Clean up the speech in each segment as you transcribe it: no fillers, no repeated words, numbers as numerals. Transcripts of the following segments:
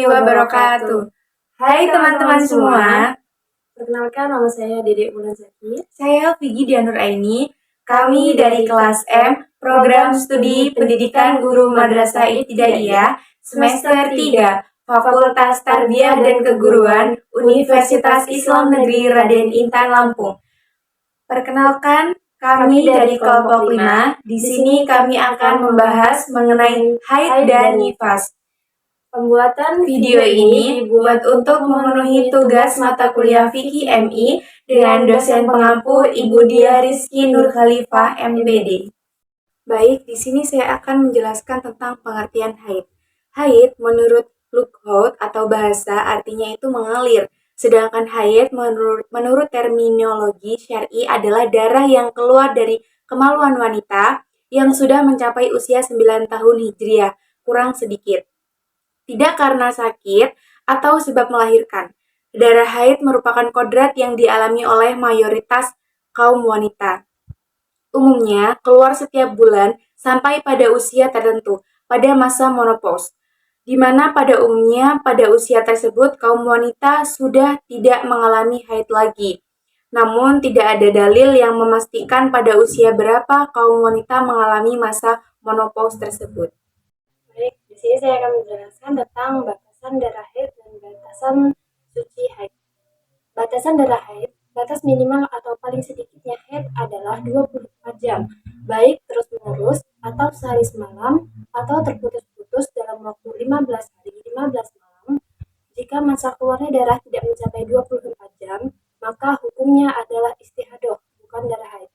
wabarakatuh. Hai teman-teman semua. Perkenalkan, nama saya Dedek Bulan Zaki. Saya Vigi Dianur Aini. Kami dari kelas M, Program Studi Pendidikan Guru Madrasah Ibtidaiyah, semester 3, Fakultas Tarbiyah dan Keguruan, Universitas Islam Negeri Raden Intan Lampung. Perkenalkan, kami dari kelompok 5. Di sini kami akan membahas mengenai haid dan nifas. Pembuatan Video ini dibuat untuk memenuhi tugas mata kuliah Fikih MI dengan dosen pengampu Ibu Dia Rizky Nur Khalifah MPD. Baik, di sini saya akan menjelaskan tentang pengertian haid. Haid menurut Lughaut atau bahasa artinya itu mengalir. Sedangkan haid menurut terminologi syar'i adalah darah yang keluar dari kemaluan wanita yang sudah mencapai usia 9 tahun Hijriah, kurang sedikit. Tidak karena sakit atau sebab melahirkan. Darah haid merupakan kodrat yang dialami oleh mayoritas kaum wanita. Umumnya keluar setiap bulan sampai pada usia tertentu, pada masa menopause, di mana pada umumnya pada usia tersebut kaum wanita sudah tidak mengalami haid lagi. Namun tidak ada dalil yang memastikan pada usia berapa kaum wanita mengalami masa menopause tersebut. Baik, di sini saya akan menjelaskan tentang batasan darah haid dan batasan suci haid. Batasan darah haid, batas minimal atau paling sedikitnya haid adalah 24 jam, baik terus-menerus atau sehari semalam atau terputus-putus dalam waktu 15 hari 15 malam. Jika masa keluarnya darah tidak mencapai 24 jam, maka hukumnya adalah istihadah, bukan darah haid.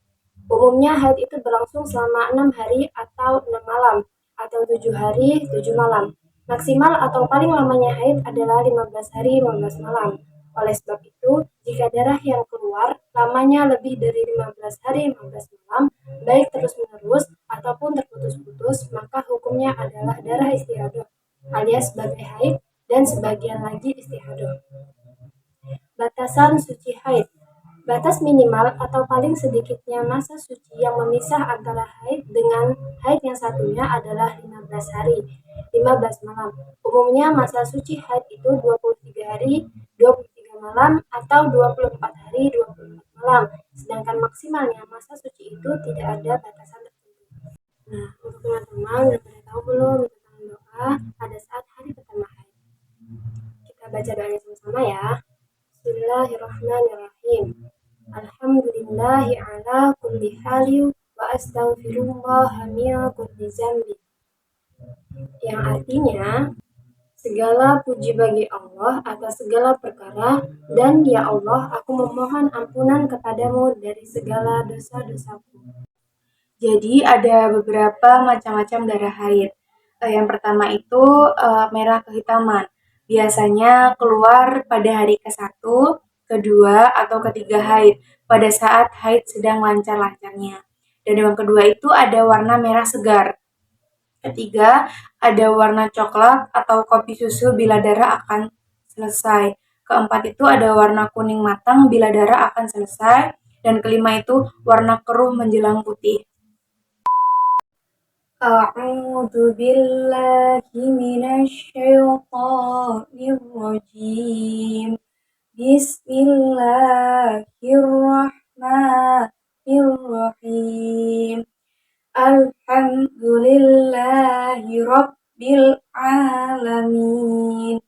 Umumnya haid itu berlangsung selama 6 hari atau 6 malam, atau 7 hari 7 malam. Maksimal atau paling lamanya haid adalah 15 hari 15 malam. Oleh sebab itu, jika darah yang keluar lamanya lebih dari 15 hari 15 malam, baik terus-menerus ataupun terputus-putus, maka hukumnya adalah darah istihadah, alias sebagai haid, dan sebagian lagi istihadah. Batasan suci haid. Batas minimal atau paling sedikitnya masa suci yang memisah antara haid dengan haid yang satunya adalah 15 hari, 15 malam. Umumnya masa suci haid itu 23 hari, 23 malam, atau 24 hari, 24 malam. Sedangkan maksimalnya masa suci itu tidak ada batasan tertentu. Nah, untuk teman-teman udah pada tahu belum tentang doa pada saat hari pertama haid? Kita baca doanya sama-sama ya. Bismillahirrahmanirrahim. Alhamdulillahi ala kulli hali wa astaghfirullah min kulli zambi. Yang artinya, segala puji bagi Allah atas segala perkara, dan ya Allah, aku memohon ampunan kepadamu dari segala dosa-dosaku. Jadi ada beberapa macam-macam darah haid. Yang pertama itu merah kehitaman. Biasanya keluar pada hari ke-1, kedua, atau ketiga haid pada saat haid sedang lancar-lancarnya. Dan yang kedua itu ada warna merah segar. Ketiga, ada warna coklat atau kopi susu bila darah akan selesai. Keempat itu ada warna kuning matang bila darah akan selesai. Dan kelima itu warna keruh menjelang putih. A'udzu billahi minasyaitonir rajim. Bismillahirrahmanirrahim. Alhamdulillahi rabbil alamin.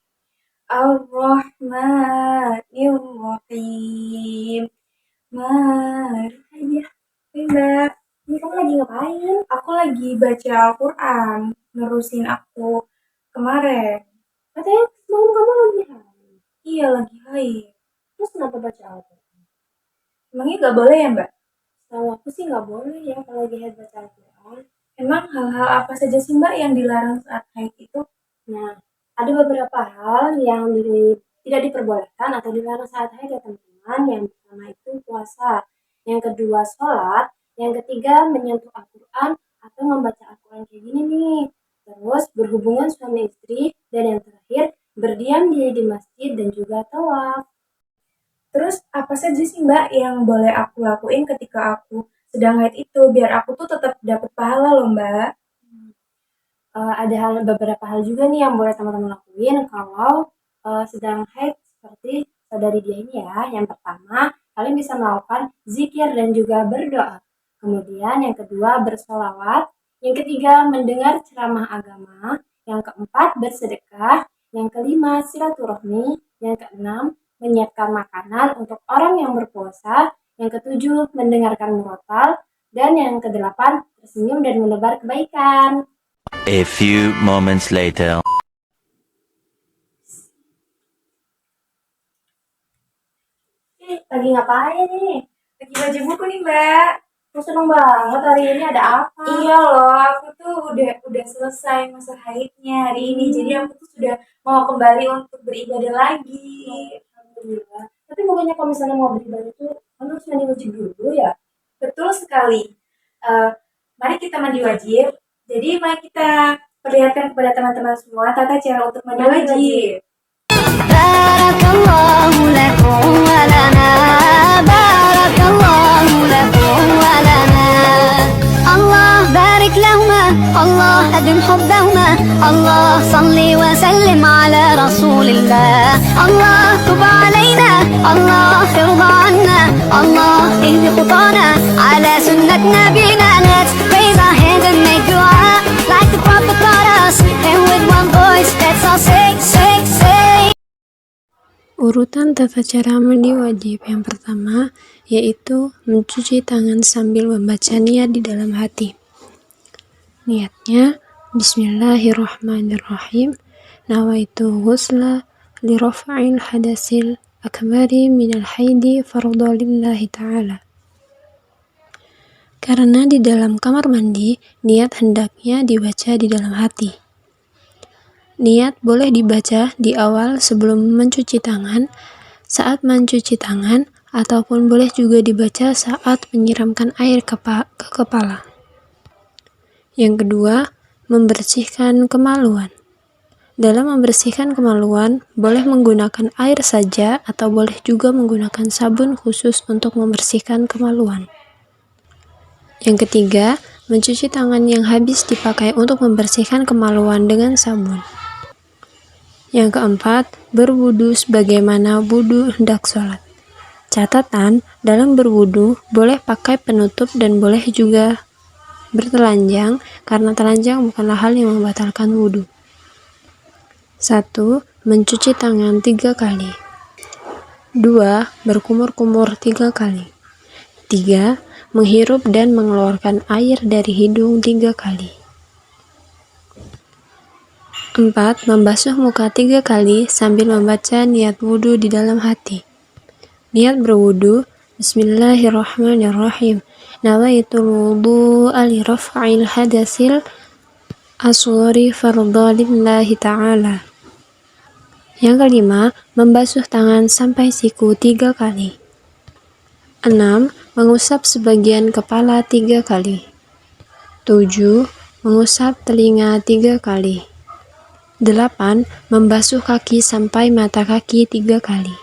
Ar-Rahmanir-Rahim. Mari Mbak. Ini kamu lagi ngapain? Aku lagi baca Al-Quran, nerusin aku kemarin. Katanya semalam kamu lagi haid. Iya, lagi haid. Terus kenapa baca Al-Quran? Emangnya gak boleh ya, Mbak? Setahu aku sih nggak boleh ya kalau lagi haid baca Al-Quran. Emang hal-hal apa saja sih, Mbak, yang dilarang saat haid itu? Nah, ada beberapa hal yang tidak diperbolehkan atau dilarang saat haid ya teman-teman. Yang pertama itu puasa, yang kedua sholat, yang ketiga menyentuh Al-Quran atau membaca Al-Quran kayak gini nih. Terus berhubungan suami istri, dan yang terakhir berdiam diri di masjid dan juga tawaf. Terus apa saja sih, Mbak, yang boleh aku lakuin ketika aku sedang haid itu biar aku tuh tetap dapat pahala loh, Mbak? Ada beberapa hal juga nih yang boleh teman-teman lakuin kalau sedang haid seperti saudari dia ini ya. Yang pertama, kalian bisa melakukan zikir dan juga berdoa. Kemudian yang kedua, bersolawat. Yang ketiga, mendengar ceramah agama. Yang keempat, bersedekah. Yang kelima, silaturahmi. Yang keenam, menyiapkan makanan untuk orang yang berpuasa. Yang ketujuh, mendengarkan murotal. Dan yang kedelapan, tersenyum dan menebar kebaikan. A few moments later. Lagi ngapain nih? Lagi baca buku nih, Mbak. Aku seneng banget hari ini ada apa? Iya loh, aku tuh udah selesai masa haidnya hari ini. Jadi aku tuh sudah mau kembali untuk beribadah lagi. Alhamdulillah. Tapi bukannya kalau misalnya mau beribadah tuh kamu harus mandi wajib dulu ya? Betul sekali. Mari kita mandi wajib. Jadi mari kita perlihatkan kepada teman-teman semua tata cara untuk mandi wajib. بارك الله لكم ولنا بارك الله لكم ولنا الله بارك لهما الله أدم حبهما الله صل وسلم على رسول الله الله تب علينا الله ارضى عنا الله اهد خطانا على سنة نبينا. Let's raise our hands and make dua like the prophet taught us, and with one voice let's all say say say. Urutan tata cara mandi wajib yang pertama yaitu mencuci tangan sambil membaca niat di dalam hati. Niatnya Bismillahirrahmanirrahim. Nawaitu ghusla li raf'il hadasil akbari minal haidi fardhu lillahi ta'ala. Karena di dalam kamar mandi, niat hendaknya dibaca di dalam hati. Niat boleh dibaca di awal sebelum mencuci tangan, saat mencuci tangan, ataupun boleh juga dibaca saat menyiramkan air ke kepala. Yang kedua, membersihkan kemaluan. Dalam membersihkan kemaluan, boleh menggunakan air saja atau boleh juga menggunakan sabun khusus untuk membersihkan kemaluan. Yang ketiga, mencuci tangan yang habis dipakai untuk membersihkan kemaluan dengan sabun. Yang keempat, berwudu sebagaimana wudu hendak sholat. Catatan, dalam berwudu boleh pakai penutup dan boleh juga bertelanjang, karena telanjang bukanlah hal yang membatalkan wudu. 1. Mencuci tangan 3 kali. 2. Berkumur-kumur 3 kali. 3. Menghirup dan mengeluarkan air dari hidung 3 kali. 4. Membasuh muka 3 kali sambil membaca niat wudhu di dalam hati. Niat berwudhu, Bismillahirrahmanirrahim. Nawaitul wudu'a li raf'il hadasil asghari fardhu lillahi ta'ala. Yang kelima, membasuh tangan sampai siku 3 kali. 6. Mengusap sebagian kepala 3 kali. 7. Mengusap telinga 3 kali. 8. Membasuh kaki sampai mata kaki 3 kali.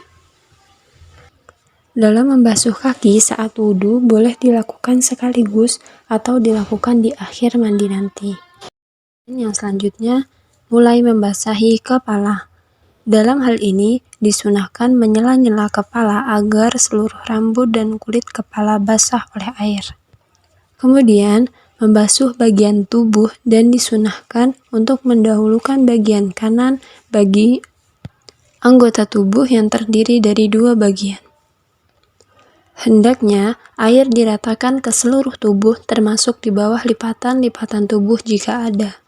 Dalam membasuh kaki saat wudhu boleh dilakukan sekaligus atau dilakukan di akhir mandi nanti. Yang selanjutnya, mulai membasahi kepala. Dalam hal ini, disunahkan menyela-nyela kepala agar seluruh rambut dan kulit kepala basah oleh air. Kemudian, membasuh bagian tubuh dan disunahkan untuk mendahulukan bagian kanan bagi anggota tubuh yang terdiri dari 2 bagian. Hendaknya air diratakan ke seluruh tubuh termasuk di bawah lipatan-lipatan tubuh jika ada.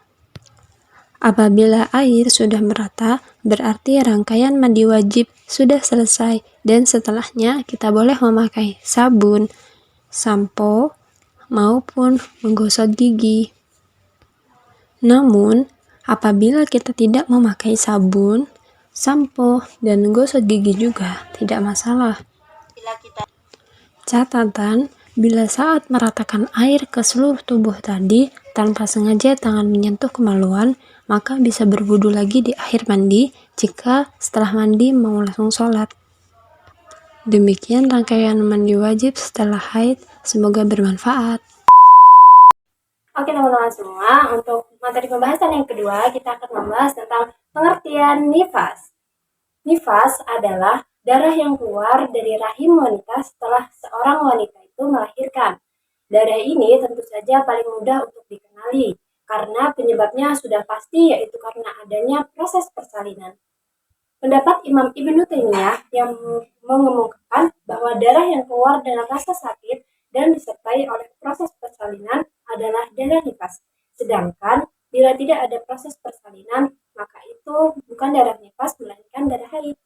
Apabila air sudah merata, berarti rangkaian mandi wajib sudah selesai dan setelahnya kita boleh memakai sabun, sampo, maupun menggosok gigi. Namun, apabila kita tidak memakai sabun, sampo, dan menggosok gigi juga tidak masalah. Catatan, bila saat meratakan air ke seluruh tubuh tadi, tanpa sengaja tangan menyentuh kemaluan, maka bisa berwudu lagi di akhir mandi jika setelah mandi mau langsung sholat. Demikian rangkaian mandi wajib setelah haid, semoga bermanfaat. Oke teman-teman semua, untuk materi pembahasan yang kedua, kita akan membahas tentang pengertian nifas. Nifas adalah darah yang keluar dari rahim wanita setelah seorang wanita itu melahirkan. Darah ini tentu saja paling mudah untuk dikenali, karena penyebabnya sudah pasti, yaitu karena adanya proses persalinan. Pendapat Imam Ibnu Taimiyah yang mengemukakan bahwa darah yang keluar dengan rasa sakit dan disertai oleh proses persalinan adalah darah nifas. Sedangkan bila tidak ada proses persalinan, maka itu bukan darah nifas melainkan darah haid.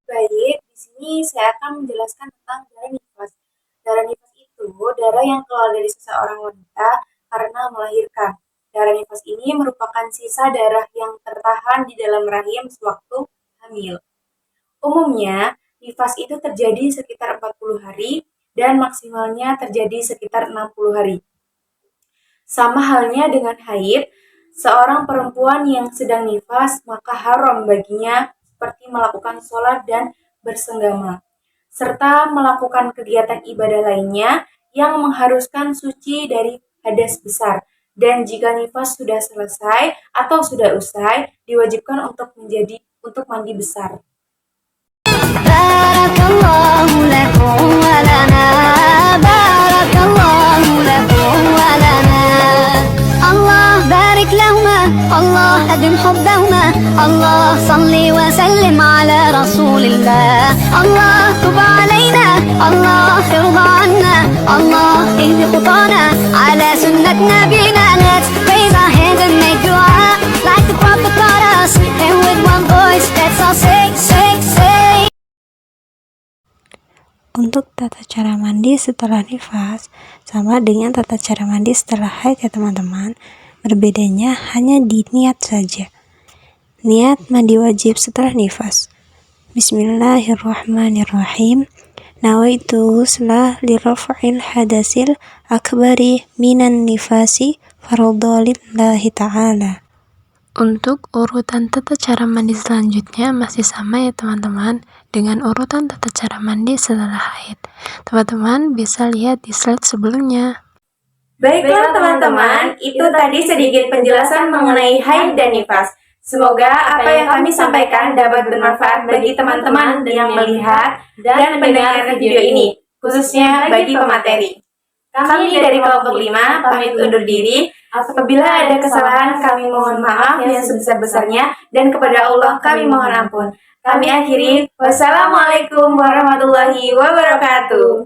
Baik, di sini saya akan menjelaskan tentang darah nifas. Darah nifas itu darah yang keluar dari seseorang wanita karena melahirkan. Darah nifas ini merupakan sisa darah yang tertahan di dalam rahim sewaktu hamil. Umumnya, nifas itu terjadi sekitar 40 hari dan maksimalnya terjadi sekitar 60 hari. Sama halnya dengan haid, seorang perempuan yang sedang nifas maka haram baginya seperti melakukan sholat dan bersenggama, serta melakukan kegiatan ibadah lainnya yang mengharuskan suci dari hadas besar. Dan jika nifas sudah selesai atau sudah usai, diwajibkan untuk mandi besar. بارك الله لكم ولنا بارك الله لكم ولنا الله بارك لهما الله أدم حبهما الله صل وسلم على رسول الله الله تب علينا الله ارضى عنا الله اهد خطانا على سنة نبينا. Let's raise our hands and make dua like the prophet taught us, and with one voice let's all say. Untuk tata cara mandi setelah nifas sama dengan tata cara mandi setelah haid ya teman-teman. Berbedanya hanya di niat saja. Niat mandi wajib setelah nifas. Bismillahirrahmanirrahim. Nawaitu ghusla liraf'il hadasil akbari minan nifasi fardholillahi ta'ala. Untuk urutan tata cara mandi selanjutnya masih sama ya teman-teman dengan urutan tata cara mandi setelah haid. Teman-teman bisa lihat di slide sebelumnya. Baiklah teman-teman, itu tadi sedikit penjelasan mengenai haid dan nifas. Semoga apa yang kami sampaikan dapat bermanfaat bagi teman-teman yang melihat dan mendengar video ini, khususnya bagi pemateri. Kami dari kelompok 5 pamit undur diri. Apabila ada kesalahan, kami mohon maaf yang sebesar-besarnya, dan kepada Allah kami mohon ampun. Kami akhiri, wassalamualaikum warahmatullahi wabarakatuh.